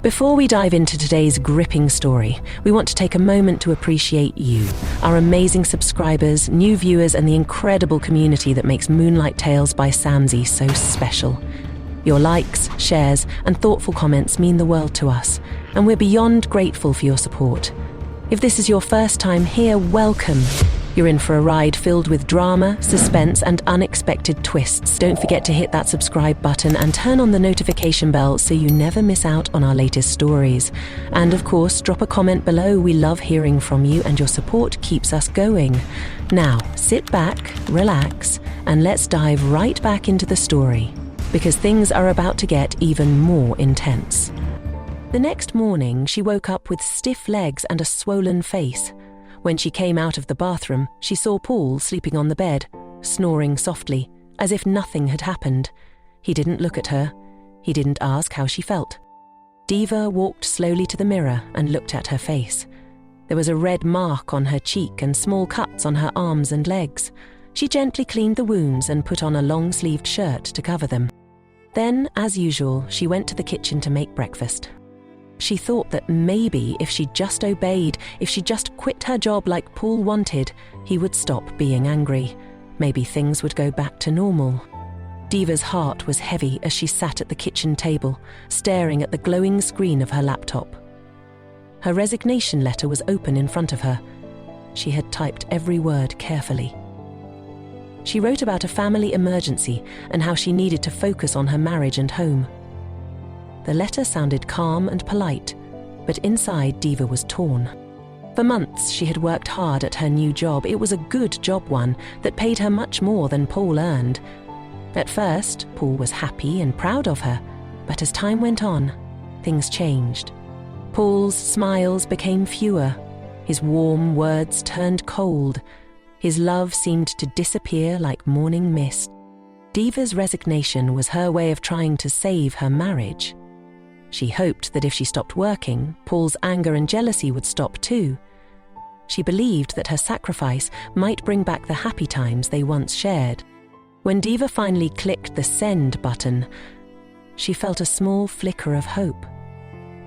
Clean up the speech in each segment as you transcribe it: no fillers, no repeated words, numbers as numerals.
Before we dive into today's gripping story, we want to take a moment to appreciate you, our amazing subscribers, new viewers, and the incredible community that makes Moonlight Tales by Samsy so special. Your likes, shares, and thoughtful comments mean the world to us, and we're beyond grateful for your support. If this is your first time here, welcome. You're in for a ride filled with drama, suspense, and unexpected twists. Don't forget to hit that subscribe button and turn on the notification bell so you never miss out on our latest stories. And of course, drop a comment below. We love hearing from you, and your support keeps us going. Now, sit back, relax, and let's dive right back into the story, because things are about to get even more intense. The next morning, she woke up with stiff legs and a swollen face. When she came out of the bathroom, she saw Paul sleeping on the bed, snoring softly, as if nothing had happened. He didn't look at her. He didn't ask how she felt. Diva walked slowly to the mirror and looked at her face. There was a red mark on her cheek and small cuts on her arms and legs. She gently cleaned the wounds and put on a long-sleeved shirt to cover them. Then, as usual, she went to the kitchen to make breakfast. She thought that maybe if she just obeyed, if she just quit her job like Paul wanted, he would stop being angry. Maybe things would go back to normal. Diva's heart was heavy as she sat at the kitchen table, staring at the glowing screen of her laptop. Her resignation letter was open in front of her. She had typed every word carefully. She wrote about a family emergency and how she needed to focus on her marriage and home. The letter sounded calm and polite, but inside Diva was torn. For months she had worked hard at her new job. It was a good job, one that paid her much more than Paul earned. At first, Paul was happy and proud of her, but as time went on, things changed. Paul's smiles became fewer. His warm words turned cold. His love seemed to disappear like morning mist. Diva's resignation was her way of trying to save her marriage. She hoped that if she stopped working, Paul's anger and jealousy would stop too. She believed that her sacrifice might bring back the happy times they once shared. When Diva finally clicked the send button, she felt a small flicker of hope.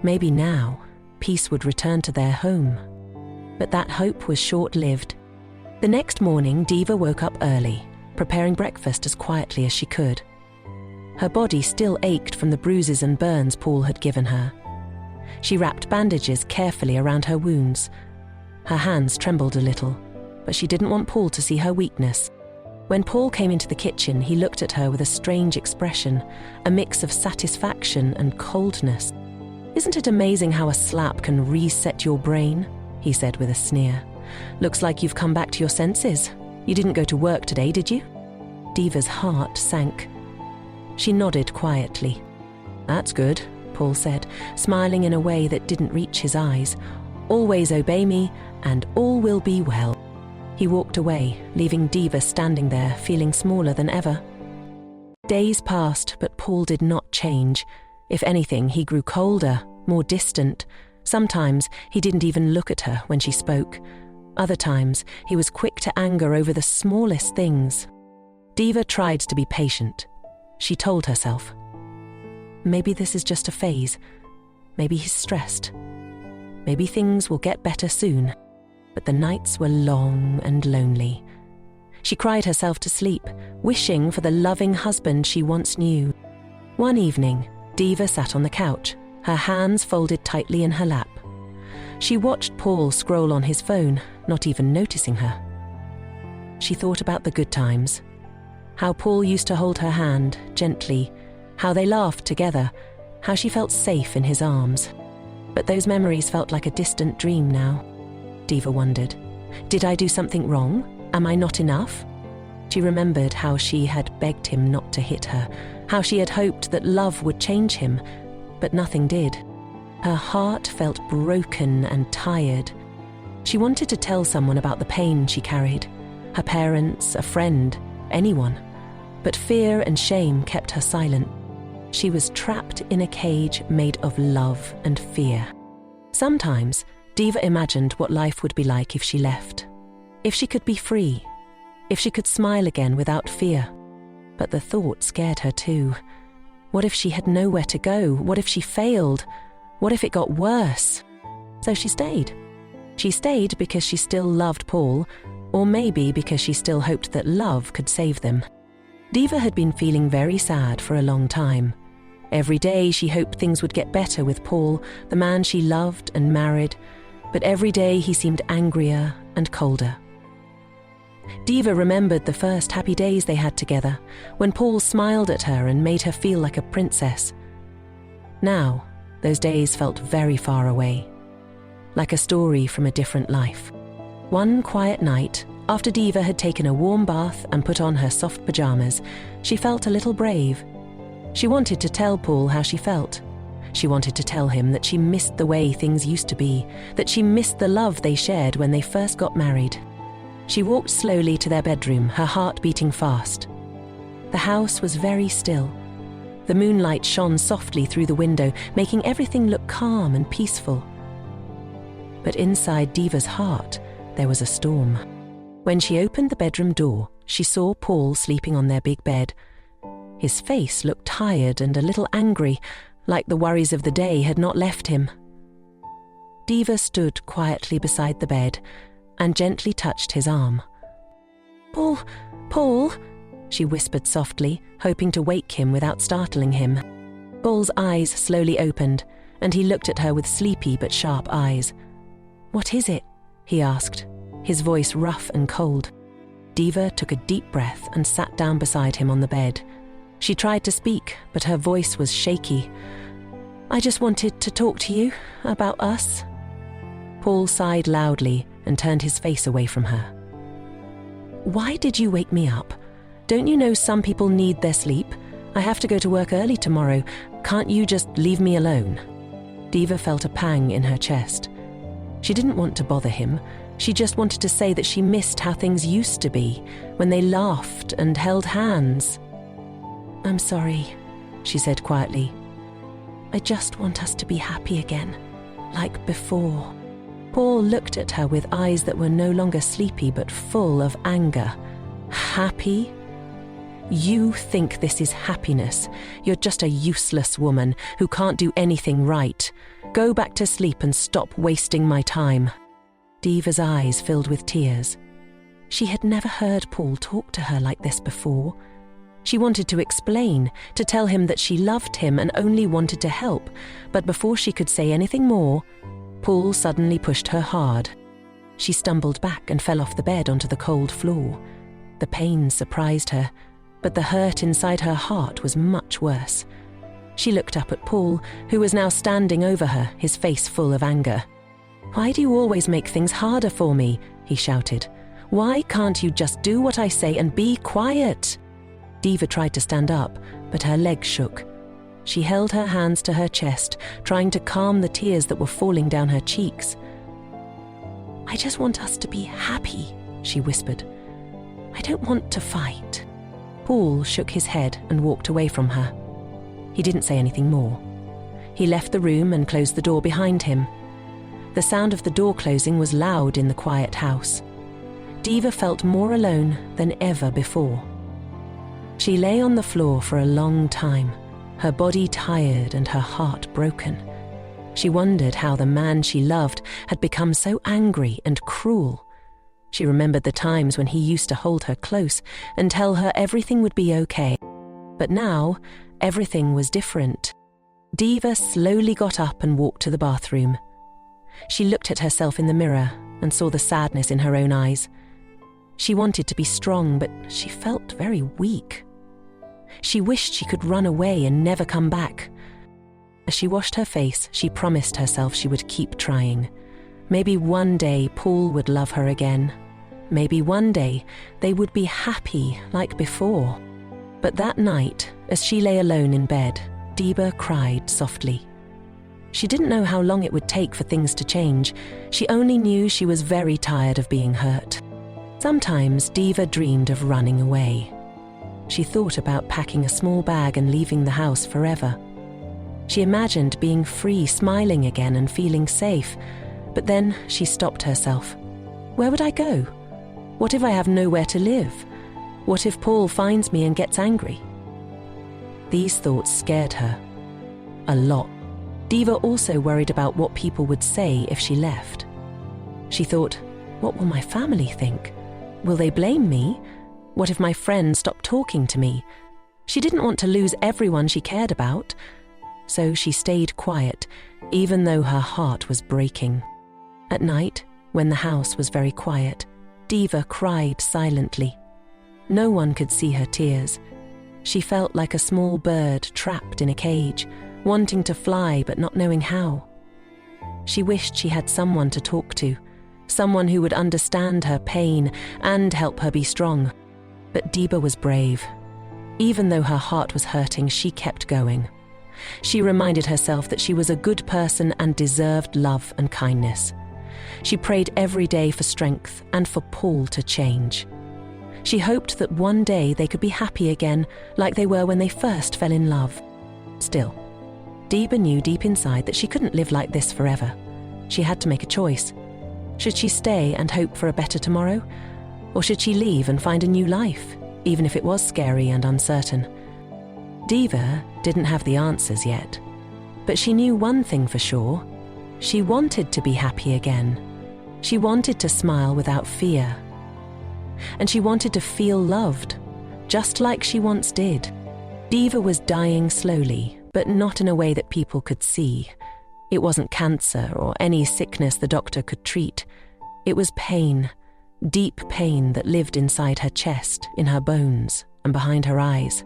Maybe now, peace would return to their home. But that hope was short-lived. The next morning, Diva woke up early, preparing breakfast as quietly as she could. Her body still ached from the bruises and burns Paul had given her. She wrapped bandages carefully around her wounds. Her hands trembled a little, but she didn't want Paul to see her weakness. When Paul came into the kitchen, he looked at her with a strange expression, a mix of satisfaction and coldness. "Isn't it amazing how a slap can reset your brain?" he said with a sneer. "Looks like you've come back to your senses. You didn't go to work today, did you?" Diva's heart sank. She nodded quietly. "That's good," Paul said, smiling in a way that didn't reach his eyes. "Always obey me, and all will be well." He walked away, leaving Diva standing there, feeling smaller than ever. Days passed, but Paul did not change. If anything, he grew colder, more distant. Sometimes he didn't even look at her when she spoke. Other times, he was quick to anger over the smallest things. Diva tried to be patient. She told herself, maybe this is just a phase. Maybe he's stressed. Maybe things will get better soon. But the nights were long and lonely. She cried herself to sleep, wishing for the loving husband she once knew. One evening, Diva sat on the couch, her hands folded tightly in her lap. She watched Paul scroll on his phone, not even noticing her. She thought about the good times. How Paul used to hold her hand, gently, how they laughed together, how she felt safe in his arms. But those memories felt like a distant dream now. Diva wondered, did I do something wrong? Am I not enough? She remembered how she had begged him not to hit her, how she had hoped that love would change him, but nothing did. Her heart felt broken and tired. She wanted to tell someone about the pain she carried, her parents, a friend, anyone. But fear and shame kept her silent. She was trapped in a cage made of love and fear. Sometimes, Diva imagined what life would be like if she left. If she could be free. If she could smile again without fear. But the thought scared her too. What if she had nowhere to go? What if she failed? What if it got worse? So she stayed. She stayed because she still loved Paul, or maybe because she still hoped that love could save them. Diva had been feeling very sad for a long time. Every day she hoped things would get better with Paul, the man she loved and married, but every day he seemed angrier and colder. Diva remembered the first happy days they had together, when Paul smiled at her and made her feel like a princess. Now, those days felt very far away, like a story from a different life. One quiet night, after Diva had taken a warm bath and put on her soft pajamas, she felt a little brave. She wanted to tell Paul how she felt. She wanted to tell him that she missed the way things used to be, that she missed the love they shared when they first got married. She walked slowly to their bedroom, her heart beating fast. The house was very still. The moonlight shone softly through the window, making everything look calm and peaceful. But inside Diva's heart, there was a storm. When she opened the bedroom door, she saw Paul sleeping on their big bed. His face looked tired and a little angry, like the worries of the day had not left him. Diva stood quietly beside the bed and gently touched his arm. Paul, she whispered softly, hoping to wake him without startling him. Paul's eyes slowly opened, and he looked at her with sleepy but sharp eyes. "What is it?" he asked, his voice rough and cold. Diva took a deep breath and sat down beside him on the bed. She tried to speak, but her voice was shaky. "I just wanted to talk to you about us." Paul sighed loudly and turned his face away from her. "Why did you wake me up? Don't you know some people need their sleep? I have to go to work early tomorrow. Can't you just leave me alone?" Diva felt a pang in her chest. She didn't want to bother him. She just wanted to say that she missed how things used to be, when they laughed and held hands. "I'm sorry," she said quietly. "I just want us to be happy again, like before." Paul looked at her with eyes that were no longer sleepy but full of anger. "Happy? You think this is happiness. You're just a useless woman who can't do anything right. Go back to sleep and stop wasting my time." Diva's eyes filled with tears. She had never heard Paul talk to her like this before. She wanted to explain, to tell him that she loved him and only wanted to help, but before she could say anything more, Paul suddenly pushed her hard. She stumbled back and fell off the bed onto the cold floor. The pain surprised her, but the hurt inside her heart was much worse. She looked up at Paul, who was now standing over her, his face full of anger. "Why do you always make things harder for me?" he shouted. "Why can't you just do what I say and be quiet?" Diva tried to stand up, but her legs shook. She held her hands to her chest, trying to calm the tears that were falling down her cheeks. "I just want us to be happy," she whispered. "I don't want to fight." Paul shook his head and walked away from her. He didn't say anything more. He left the room and closed the door behind him. The sound of the door closing was loud in the quiet house. Diva felt more alone than ever before. She lay on the floor for a long time, her body tired and her heart broken. She wondered how the man she loved had become so angry and cruel. She remembered the times when he used to hold her close and tell her everything would be okay. But now, everything was different. Diva slowly got up and walked to the bathroom. She looked at herself in the mirror and saw the sadness in her own eyes. She wanted to be strong, but she felt very weak. She wished she could run away and never come back. As she washed her face, she promised herself she would keep trying. Maybe one day Paul would love her again. Maybe one day they would be happy like before. But that night, as she lay alone in bed, Diva cried softly. She didn't know how long it would take for things to change. She only knew she was very tired of being hurt. Sometimes Diva dreamed of running away. She thought about packing a small bag and leaving the house forever. She imagined being free, smiling again and feeling safe. But then she stopped herself. Where would I go? What if I have nowhere to live? What if Paul finds me and gets angry? These thoughts scared her. A lot. Diva also worried about what people would say if she left. She thought, what will my family think? Will they blame me? What if my friends stop talking to me? She didn't want to lose everyone she cared about, so she stayed quiet, even though her heart was breaking. At night, when the house was very quiet, Diva cried silently. No one could see her tears. She felt like a small bird trapped in a cage, wanting to fly but not knowing how. She wished she had someone to talk to, someone who would understand her pain and help her be strong. But Diva was brave. Even though her heart was hurting, she kept going. She reminded herself that she was a good person and deserved love and kindness. She prayed every day for strength and for Paul to change. She hoped that one day they could be happy again, like they were when they first fell in love. Still, Diva knew deep inside that she couldn't live like this forever. She had to make a choice. Should she stay and hope for a better tomorrow? Or should she leave and find a new life, even if it was scary and uncertain? Diva didn't have the answers yet, but she knew one thing for sure. She wanted to be happy again. She wanted to smile without fear. And she wanted to feel loved, just like she once did. Diva was dying slowly, but not in a way that people could see. It wasn't cancer or any sickness the doctor could treat. It was pain, deep pain that lived inside her chest, in her bones, and behind her eyes.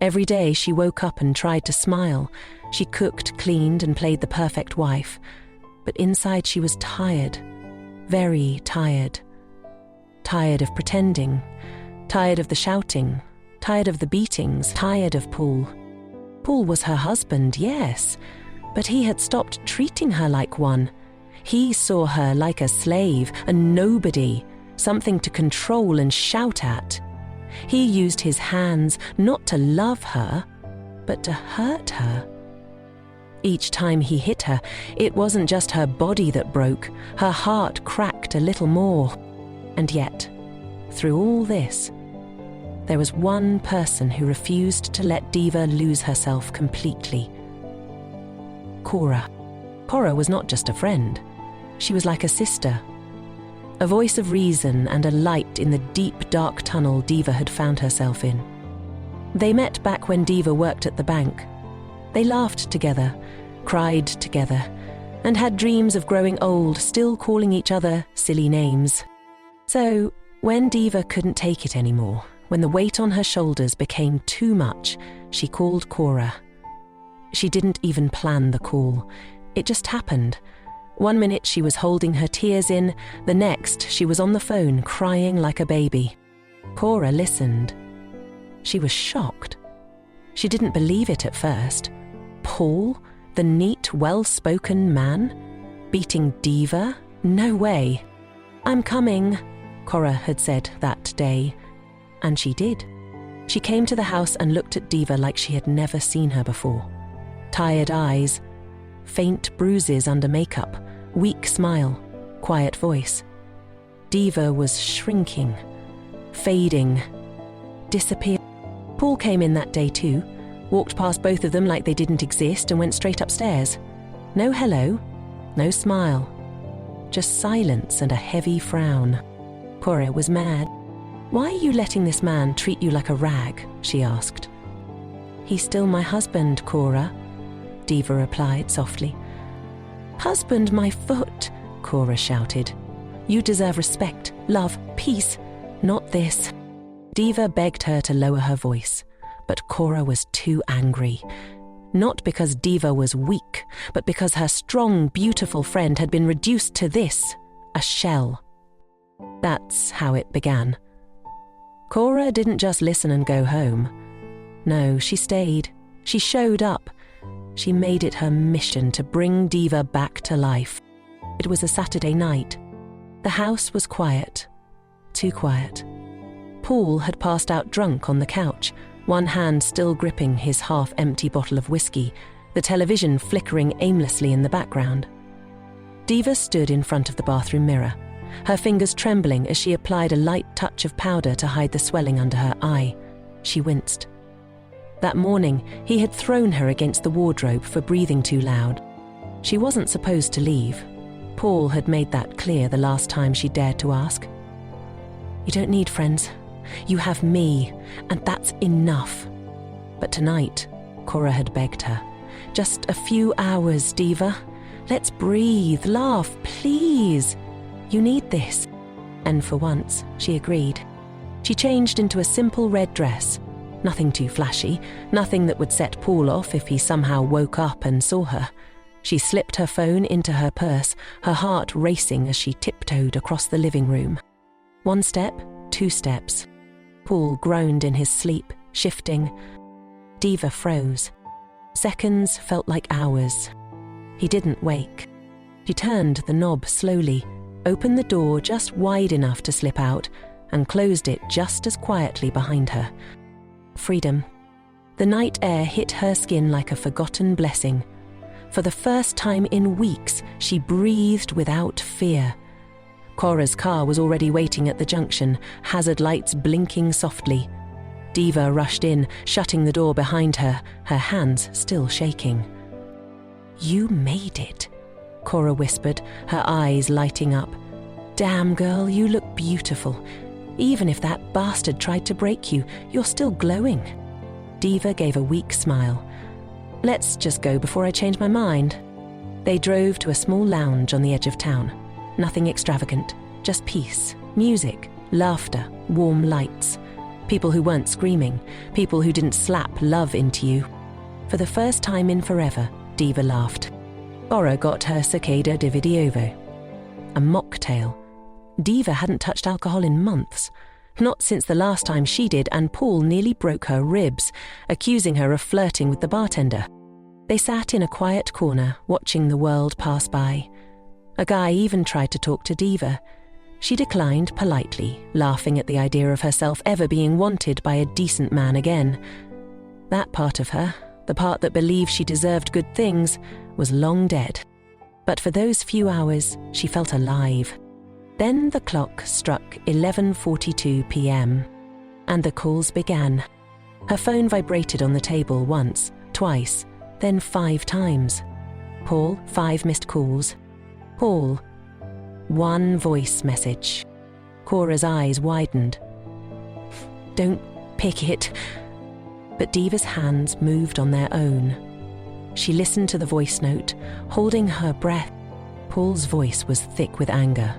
Every day she woke up and tried to smile. She cooked, cleaned, and played the perfect wife. But inside she was tired, very tired. Tired of pretending, tired of the shouting, tired of the beatings, tired of Paul. Paul was her husband, yes, but he had stopped treating her like one. He saw her like a slave, a nobody, something to control and shout at. He used his hands not to love her, but to hurt her. Each time he hit her, it wasn't just her body that broke, her heart cracked a little more. And yet, through all this, there was one person who refused to let Diva lose herself completely. Cora. Cora was not just a friend. She was like a sister. A voice of reason and a light in the deep, dark tunnel Diva had found herself in. They met back when Diva worked at the bank. They laughed together, cried together, and had dreams of growing old, still calling each other silly names. So, when Diva couldn't take it anymore, when the weight on her shoulders became too much, she called Cora. She didn't even plan the call. It just happened. One minute she was holding her tears in, the next she was on the phone crying like a baby. Cora listened. She was shocked. She didn't believe it at first. Paul, the neat, well-spoken man, beating Diva? No way. "I'm coming," Cora had said that day. And she did. She came to the house and looked at Diva like she had never seen her before. Tired eyes, faint bruises under makeup, weak smile, quiet voice. Diva was shrinking, fading, disappearing. Paul came in that day too, walked past both of them like they didn't exist and went straight upstairs. No hello, no smile, just silence and a heavy frown. Cora was mad. "Why are you letting this man treat you like a rag?" she asked. "He's still my husband, Cora," Diva replied softly. "Husband, my foot," Cora shouted. "You deserve respect, love, peace, not this." Diva begged her to lower her voice, but Cora was too angry. Not because Diva was weak, but because her strong, beautiful friend had been reduced to this, a shell. That's how it began. Cora didn't just listen and go home. No, she stayed. She showed up. She made it her mission to bring Diva back to life. It was a Saturday night. The house was quiet. Too quiet. Paul had passed out drunk on the couch, one hand still gripping his half-empty bottle of whiskey, the television flickering aimlessly in the background. Diva stood in front of the bathroom mirror, her fingers trembling as she applied a light touch of powder to hide the swelling under her eye. She winced. That morning, he had thrown her against the wardrobe for breathing too loud. She wasn't supposed to leave. Paul had made that clear the last time she dared to ask. "You don't need friends. You have me, and that's enough." But tonight, Cora had begged her. "Just a few hours, Diva. Let's breathe, laugh, please. You need this." And for once, she agreed. She changed into a simple red dress. Nothing too flashy, nothing that would set Paul off if he somehow woke up and saw her. She slipped her phone into her purse, her heart racing as she tiptoed across the living room. 1 step, 2 steps. Paul groaned in his sleep, shifting. Diva froze. Seconds felt like hours. He didn't wake. She turned the knob slowly, opened the door just wide enough to slip out, and closed it just as quietly behind her. Freedom. The night air hit her skin like a forgotten blessing. For the first time in weeks, she breathed without fear. Cora's car was already waiting at the junction, hazard lights blinking softly. Diva rushed in, shutting the door behind her, her hands still shaking. "You made it," Cora whispered, her eyes lighting up. "Damn, girl, you look beautiful. Even if that bastard tried to break you, you're still glowing." Diva gave a weak smile. "Let's just go before I change my mind." They drove to a small lounge on the edge of town. Nothing extravagant, just peace, music, laughter, warm lights. People who weren't screaming, people who didn't slap love into you. For the first time in forever, Diva laughed. Cora got her cicada di Vidiovo. A mocktail. Diva hadn't touched alcohol in months. Not since the last time she did, and Paul nearly broke her ribs, accusing her of flirting with the bartender. They sat in a quiet corner, watching the world pass by. A guy even tried to talk to Diva. She declined politely, laughing at the idea of herself ever being wanted by a decent man again. That part of her, the part that believed she deserved good things, was long dead. But for those few hours, she felt alive. Then the clock struck 11:42 p.m. and the calls began. Her phone vibrated on the table once, twice, then 5 times. Paul, 5 missed calls. Paul, 1 voice message. Cora's eyes widened. "Don't pick it." But Diva's hands moved on their own. She listened to the voice note, holding her breath. Paul's voice was thick with anger.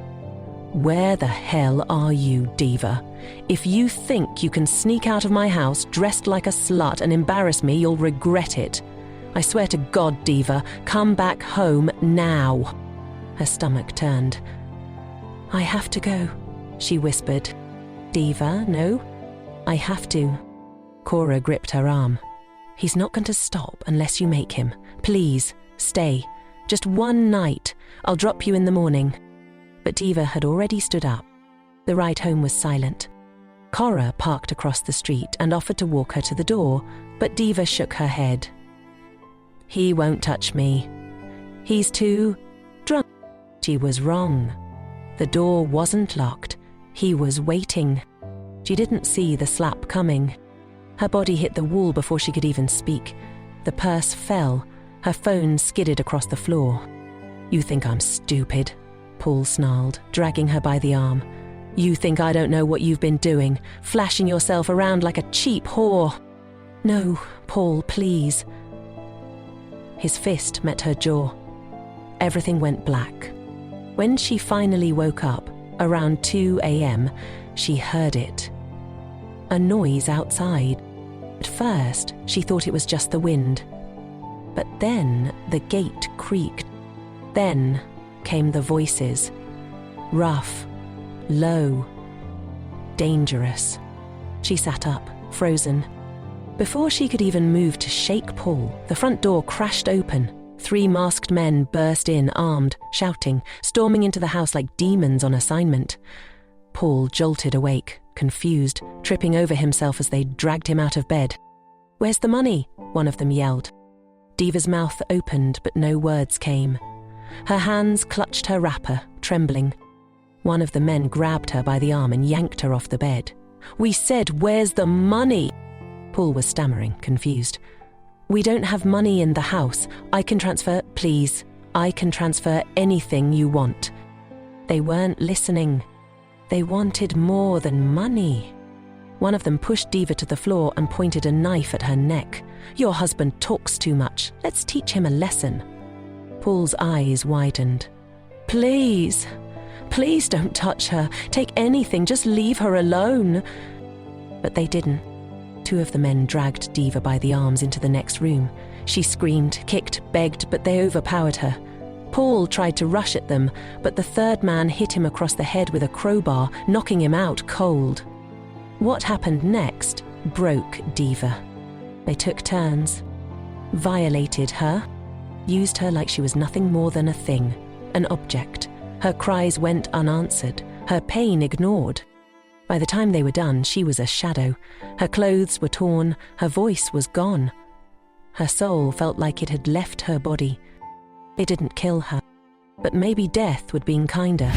"Where the hell are you, Diva? If you think you can sneak out of my house dressed like a slut and embarrass me, you'll regret it. I swear to God, Diva, come back home now." Her stomach turned. "I have to go," she whispered. "Diva, no, I have to." Cora gripped her arm. "He's not going to stop unless you make him. Please, stay. Just 1 night. I'll drop you in the morning." But Diva had already stood up. The ride home was silent. Cora parked across the street and offered to walk her to the door, but Diva shook her head. "He won't touch me. He's too drunk." She was wrong. The door wasn't locked. He was waiting. She didn't see the slap coming. Her body hit the wall before she could even speak. The purse fell. Her phone skidded across the floor. "You think I'm stupid?" Paul snarled, dragging her by the arm. "You think I don't know what you've been doing, flashing yourself around like a cheap whore?" "No, Paul, please." His fist met her jaw. Everything went black. When she finally woke up, around 2 a.m., she heard it. A noise outside. At first, she thought it was just the wind. But then the gate creaked. Then came the voices. Rough, low, dangerous. She sat up, frozen. Before she could even move to shake Paul, the front door crashed open. 3 masked men burst in, armed, shouting, storming into the house like demons on assignment. Paul jolted awake, confused, tripping over himself as they dragged him out of bed. "Where's the money?" one of them yelled. Diva's mouth opened, but no words came. Her hands clutched her wrapper, trembling. One of the men grabbed her by the arm and yanked her off the bed. "We said, where's the money?" Paul was stammering, confused. "We don't have money in the house. I can transfer, please. I can transfer anything you want." They weren't listening. They wanted more than money. One of them pushed Diva to the floor and pointed a knife at her neck. "Your husband talks too much. Let's teach him a lesson." Paul's eyes widened. "Please, please don't touch her. Take anything, just leave her alone." But they didn't. Two of the men dragged Diva by the arms into the next room. She screamed, kicked, begged, but they overpowered her. Paul tried to rush at them, but the third man hit him across the head with a crowbar, knocking him out cold. What happened next broke Diva. They took turns, violated her, used her like she was nothing more than a thing, an object. Her cries went unanswered, her pain ignored. By the time they were done, she was a shadow. Her clothes were torn, her voice was gone. Her soul felt like it had left her body. It didn't kill her, but maybe death would have been kinder.